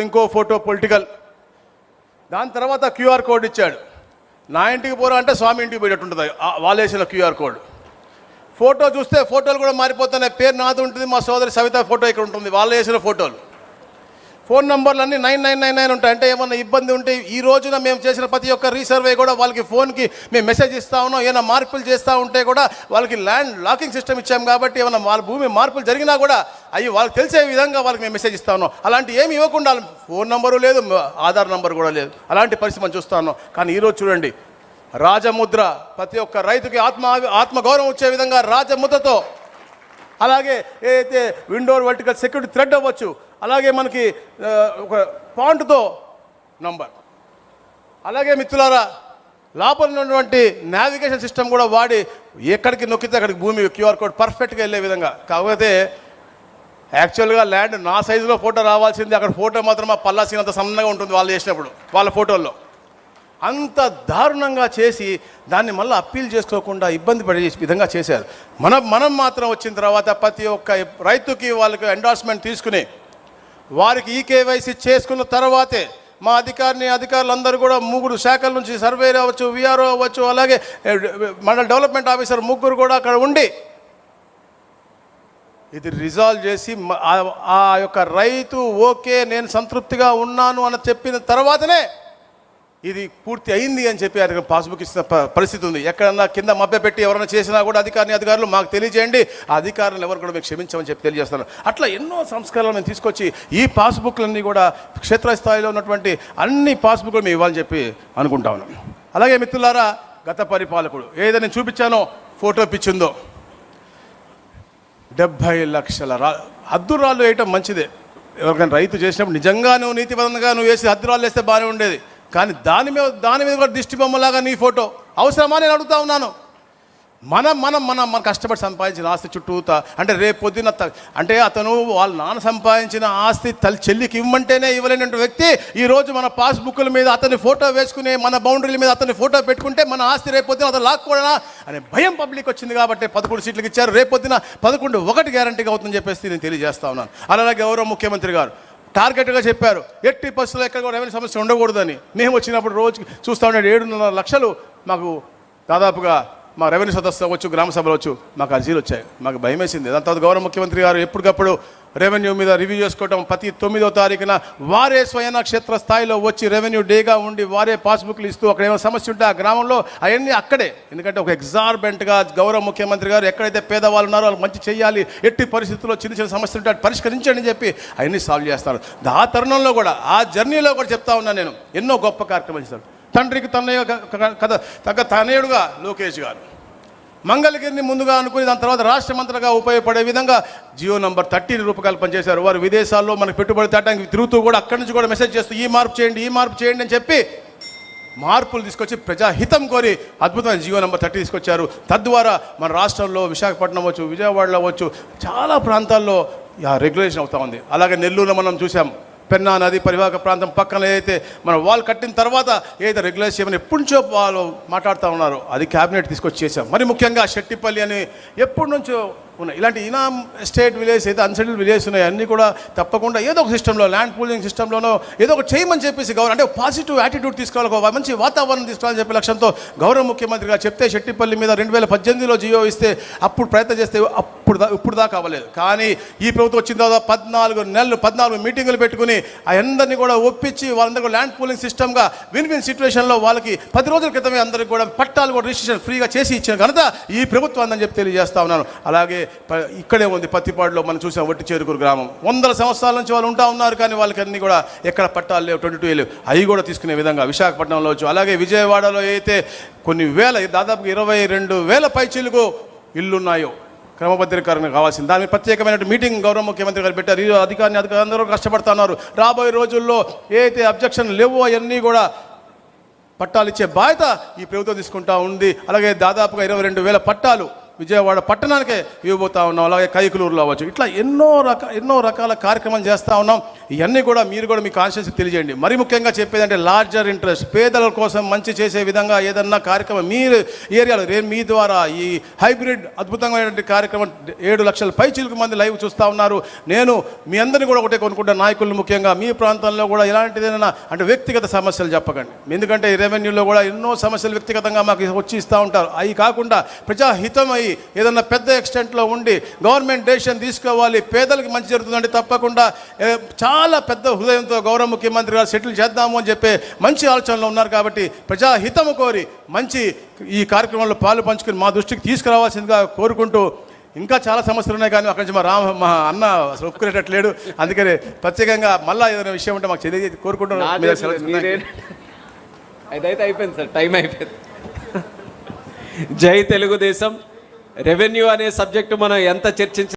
ఇంకో photo political, దాని తర్వాత క్యూఆర్ కోడ్ ఇచ్చాడు. నా ఇంటికి పోరా అంటే స్వామి ఇంటికి పోయేటట్టు ఉంటుంది వాళ్ళు వేసిన క్యూఆర్ కోడ్. ఫోటో చూస్తే ఫోటోలు కూడా మారిపోతున్నాయి. పేరు నాది ఉంటుంది, మా సోదరి సవిత ఫోటో ఇక్కడ ఉంటుంది, వాళ్ళు వేసిన ఫోటోలు. ఫోన్ నంబర్లు అన్నీ 9999 ఉంటాయి. అంటే ఏమన్నా ఇబ్బంది ఉంటే ఈ రోజున మేము చేసిన ప్రతి ఒక్క రీసర్వే కూడా వాళ్ళకి ఫోన్కి మేము మెసేజ్ ఇస్తూ ఉన్నాం. ఏమైనా మార్పులు చేస్తూ ఉంటే కూడా వాళ్ళకి ల్యాండ్ లాకింగ్ సిస్టమ్ ఇచ్చాం కాబట్టి ఏమైనా వాళ్ళ భూమి మార్పులు జరిగినా కూడా అవి వాళ్ళకి తెలిసే విధంగా వాళ్ళకి మేము మెసేజ్ ఇస్తా ఉన్నాం. అలాంటి ఏమి ఇవ్వకుండా ఫోన్ నెంబరు లేదు, ఆధార్ నెంబర్ కూడా లేదు, అలాంటి పరిస్థితి మనం చూస్తూ ఉన్నాం. కానీ ఈరోజు చూడండి, రాజముద్ర, ప్రతి ఒక్క రైతుకి ఆత్మగౌరవం వచ్చే విధంగా రాజముద్రతో, అలాగే ఏదైతే విండోర్ వర్టికల్ సెక్యూరిటీ థ్రెడ్ అవ్వచ్చు, అలాగే మనకి ఒక పాయింట్తో నంబర్, అలాగే మిత్రులారా లోపల ఉన్నటువంటి నావిగేషన్ సిస్టమ్ కూడా వాడి ఎక్కడికి నొక్కితే అక్కడికి భూమి క్యూఆర్ కోడ్ పర్ఫెక్ట్గా వెళ్ళే విధంగా. కాకపోతే యాక్చువల్గా ల్యాండ్ నా సైజులో ఫోటో రావాల్సింది, అక్కడ ఫోటో మాత్రం ఆ పల్లాసినంత సన్నగా ఉంటుంది వాళ్ళు చేసినప్పుడు వాళ్ళ ఫోటోల్లో. అంత దారుణంగా చేసి దాన్ని మళ్ళీ అప్పీల్ చేసుకోకుండా ఇబ్బంది పడే విధంగా చేశారు. మనం మాత్రం వచ్చిన తర్వాత ప్రతి ఒక్క రైతుకి వాళ్ళకి ఎండార్స్మెంట్ తీసుకుని వారికి ఈకేవైసీ చేసుకున్న తర్వాతే మా అధికారులందరూ కూడా 3 శాఖల నుంచి సర్వేర్ అవ్వచ్చు, విఆర్ఓ అవ్వచ్చు, అలాగే మండల డెవలప్మెంట్ ఆఫీసర్ 3 కూడా అక్కడ ఉండి ఇది రిజాల్వ్ చేసి ఆ యొక్క రైతు ఓకే నేను సంతృప్తిగా ఉన్నాను అని చెప్పిన తర్వాతనే ఇది పూర్తి అయింది అని చెప్పి ఆయన పాస్బుక్ ఇస్తున్న పరిస్థితి ఉంది. ఎక్కడన్నా కింద మభ్యపెట్టి ఎవరైనా చేసినా కూడా అధికారులు మాకు తెలియజేయండి, ఆ అధికారులను ఎవరు కూడా మీకు క్షమించమని చెప్పి తెలియజేస్తాను. అట్లా ఎన్నో సంస్కరణలు మేము తీసుకొచ్చి ఈ పాస్బుక్లన్నీ కూడా క్షేత్రస్థాయిలో ఉన్నటువంటి అన్ని పాస్బుక్లు మేము ఇవ్వాలని చెప్పి అనుకుంటా ఉన్నాం. అలాగే మిత్రులారా, గత పరిపాలకుడు ఏదైతే నేను చూపించానో ఫోటో పిచ్చిందో 70 లక్షల హద్దురాళ్ళు వేయటం మంచిదే. ఎవరికైనా రైతు చేసినప్పుడు నిజంగా నువ్వు నీతిబద్ధంగా నువ్వు వేసి హద్దురాళ్ళు వేస్తే బాగానే ఉండేది. కానీ దాని మీద కూడా దిష్టి బొమ్మలాగా నీ ఫోటో అవసరమా నేను అడుగుతా ఉన్నాను. మన కష్టపడి సంపాదించిన ఆస్తి చుట్టూతా అంటే రేపు పొద్దున్న అంటే అతను వాళ్ళ నాన్న సంపాదించిన ఆస్తి చెల్లికి ఇవ్వమంటేనే ఇవ్వలేనటువంటి వ్యక్తి ఈరోజు మన పాస్బుక్ల మీద అతని ఫోటో వేసుకుని మన బౌండరీల మీద అతని ఫోటో పెట్టుకుంటే మన ఆస్తి రేపు పొద్దున అతను లాక్కోవడా అనే భయం పబ్లిక్ వచ్చింది కాబట్టి 11 సీట్లకు ఇచ్చారు. రేపు పొద్దున 11 గ్యారంటీగా అవుతుందని చెప్పేసి నేను తెలియజేస్తా ఉన్నాను. అలాగే గౌరవ ముఖ్యమంత్రి గారు టార్గెట్గా చెప్పారు, ఎట్టి పరిస్థితుల్లో ఎక్కడ కూడా రెవెన్యూ సమస్య ఉండకూడదని. మేము వచ్చినప్పుడు రోజు చూస్తూ ఉండే 7.5 లక్షలు మాకు దాదాపుగా మా రెవెన్యూ సదస్సు అవ్వచ్చు, గ్రామ సభలు వచ్చు, మాకు అర్జీలు వచ్చాయి. మాకు భయం వేసింది. దాని తర్వాత గౌరవ ముఖ్యమంత్రి గారు ఎప్పటికప్పుడు రెవెన్యూ మీద రివ్యూ చేసుకోవటం, ప్రతి 9వ తారీఖున వారే స్వయం క్షేత్ర స్థాయిలో వచ్చి రెవెన్యూ డేగా ఉండి వారే పాస్బుక్లు ఇస్తూ అక్కడ ఏమైనా సమస్య ఉంటే ఆ గ్రామంలో అవన్నీ అక్కడే, ఎందుకంటే ఒక ఎగ్జార్బెంట్గా గౌరవ ముఖ్యమంత్రి గారు ఎక్కడైతే పేదవాళ్ళు ఉన్నారో వాళ్ళు మంచి చేయాలి, ఎట్టి పరిస్థితుల్లో చిన్న సమస్యలు ఉంటే పరిష్కరించండి అని చెప్పి అవన్నీ సాల్వ్ చేస్తారు. ఆ తరుణంలో కూడా ఆ జర్నీలో కూడా చెప్తా ఉన్నాను నేను, ఎన్నో గొప్ప కార్యక్రమాలు చేశారు. తండ్రికి తగ్గ తనయుడుగా లోకేష్ గారు మంగళగిరిని ముందుగా అనుకుని దాని తర్వాత రాష్ట్రమంతగా ఉపయోగపడే విధంగా జియో నంబర్ 30 రూపకల్పన చేశారు. వారు విదేశాల్లో మనకు పెట్టుబడి తేటానికి తిరుగుతూ కూడా అక్కడి నుంచి కూడా మెసేజ్ చేస్తూ ఈ మార్పు చేయండి అని చెప్పి మార్పులు తీసుకొచ్చి ప్రజాహితం కోరి అద్భుతమైన జియో నంబర్ 30 తీసుకొచ్చారు. తద్వారా మన రాష్ట్రంలో విశాఖపట్నం అవ్వచ్చు, విజయవాడలో అవ్వచ్చు, చాలా ప్రాంతాల్లో రెగ్యులేషన్ అవుతూ ఉంది. అలాగే నెల్లూరులో మనం చూసాం, పెన్నా నది పరివాహక ప్రాంతం పక్కన ఏదైతే మనం వాల్ కట్టిన తర్వాత ఏదైతే రెగ్యులైజ్ చేయమని ఎప్పటి నుంచో వాళ్ళు మాట్లాడుతూ ఉన్నారో అది క్యాబినెట్ తీసుకొచ్చి చేశాం. మరి ముఖ్యంగా శెట్టిపల్లి అని ఎప్పటి నుంచో ఉన్నాయి. ఇలాంటి ఇనామ్ ఎస్టేట్ విలేజ్ అయితే అన్సెటిల్డ్ విలేజ్ ఉన్నాయి, అన్నీ కూడా తప్పకుండా ఏదో ఒక సిస్టంలో ల్యాండ్ పూలింగ్ సిస్టంలోనో ఏదో ఒక చేయమని చెప్పేసి అంటే పాజిటివ్ యాటిట్యూడ్ తీసుకోవాలి, ఒక మంచి వాతావరణం తీసుకోవాలని చెప్పే లక్ష్యంతో గౌరవ ముఖ్యమంత్రిగా చెప్తే శెట్టిపల్లి మీద 2018లో జియో ఇస్తే అప్పుడు ప్రయత్నం చేస్తే ఇప్పుడు దాకా అవ్వలేదు. కానీ ఈ ప్రభుత్వం వచ్చిన తర్వాత 14 మీటింగులు పెట్టుకుని అందరినీ కూడా ఒప్పించి వాళ్ళందరూ కూడా ల్యాండ్ పూలింగ్ సిస్టమ్గా విన్ సిచ్యువేషన్లో వాళ్ళకి 10 రోజుల క్రితమే అందరికీ కూడా పట్టాలు కూడా రిజిస్ట్రేషన్ ఫ్రీగా చేసి ఇచ్చిన ఘనత ఈ ప్రభుత్వం అందని చెప్పి తెలియజేస్తా ఉన్నాను. అలాగే ఇక్కడే ఉంది పత్తిపాడులో మనం చూసాం, వట్టి చేరుకూరు గ్రామం 100 సంవత్సరాల నుంచి వాళ్ళు ఉంటా ఉన్నారు, కానీ వాళ్ళకి అన్నీ కూడా ఎక్కడ పట్టాలు లేవు, 22 లేవు, అవి కూడా తీసుకునే విధంగా విశాఖపట్నంలో వచ్చు. అలాగే విజయవాడలో అయితే కొన్ని దాదాపు 22,000 పైచీలకు ఇళ్ళున్నాయో క్రమబద్ధీకరణ కావాల్సింది. దాని ప్రత్యేకమైన మీటింగ్ గౌరవ ముఖ్యమంత్రి గారు పెట్టారు. ఈ అందరూ కష్టపడుతున్నారు. రాబోయే రోజుల్లో ఏదైతే అబ్జెక్షన్ లేవో అవన్నీ కూడా పట్టాలు ఇచ్చే బాధ్యత ఈ ప్రభుత్వం తీసుకుంటా ఉంది. అలాగే దాదాపుగా 22,000 పట్టాలు విజయవాడ పట్టణానికే ఇవ్వబోతా ఉన్నాం. అలాగే కైకులూరులో అవ్వచ్చు. ఇట్లా ఎన్నో రకాల కార్యక్రమాలు చేస్తూ ఉన్నాం. ఇవన్నీ కూడా మీరు కూడా మీ కాన్షియస్ తెలియజేయండి. మరి ముఖ్యంగా చెప్పేదంటే లార్జర్ ఇంట్రెస్ట్, పేదల కోసం మంచి చేసే విధంగా ఏదన్నా కార్యక్రమం మీరు ఏరియాలో మీ ద్వారా ఈ హైబ్రిడ్ అద్భుతమైనటువంటి కార్యక్రమం 7 లక్షల పైచిలకు మంది లైవ్ చూస్తూ ఉన్నారు. నేను మీ అందరినీ కూడా ఒకటే కొనుక్కుంటా, నాయకులు ముఖ్యంగా మీ ప్రాంతంలో కూడా ఇలాంటిదేనా అంటే వ్యక్తిగత సమస్యలు చెప్పకండి. ఎందుకంటే ఈ రెవెన్యూలో కూడా ఎన్నో సమస్యలు వ్యక్తిగతంగా మాకు వచ్చి ఇస్తూ ఉంటారు. అవి కాకుండా ప్రజాహితం అయ్యి ఏదన్నా పెద్ద ఎక్స్టెంట్లో ఉండి గవర్నమెంట్ డెసిషన్ తీసుకోవాలి, పేదలకు మంచి జరుగుతుందంటే తప్పకుండా చాలా పెద్ద హృదయంతో గౌరవ ముఖ్యమంత్రి గారు సెటిల్ చేద్దాము అని చెప్పే మంచి ఆలోచనలో ఉన్నారు. కాబట్టి ప్రజాహితము కోరి మంచి ఈ కార్యక్రమంలో పాలు పంచుకుని మా దృష్టికి తీసుకురావాల్సిందిగా కోరుకుంటూ, ఇంకా చాలా సమస్యలు ఉన్నాయి కానీ అక్కడి నుంచి మా అన్న అసలు ఒప్పుకునేటట్లేడు. అందుకని ప్రత్యేకంగా మళ్ళీ ఏదైనా విషయం ఉంటే మాకు తెలియజేసి కోరుకుంటున్నాను. అదైతే అయిపోయింది సార్, టైం అయిపోయింది. జై తెలుగుదేశం. రెవెన్యూ అనే సబ్జెక్టు మనం ఎంత చర్చించాలి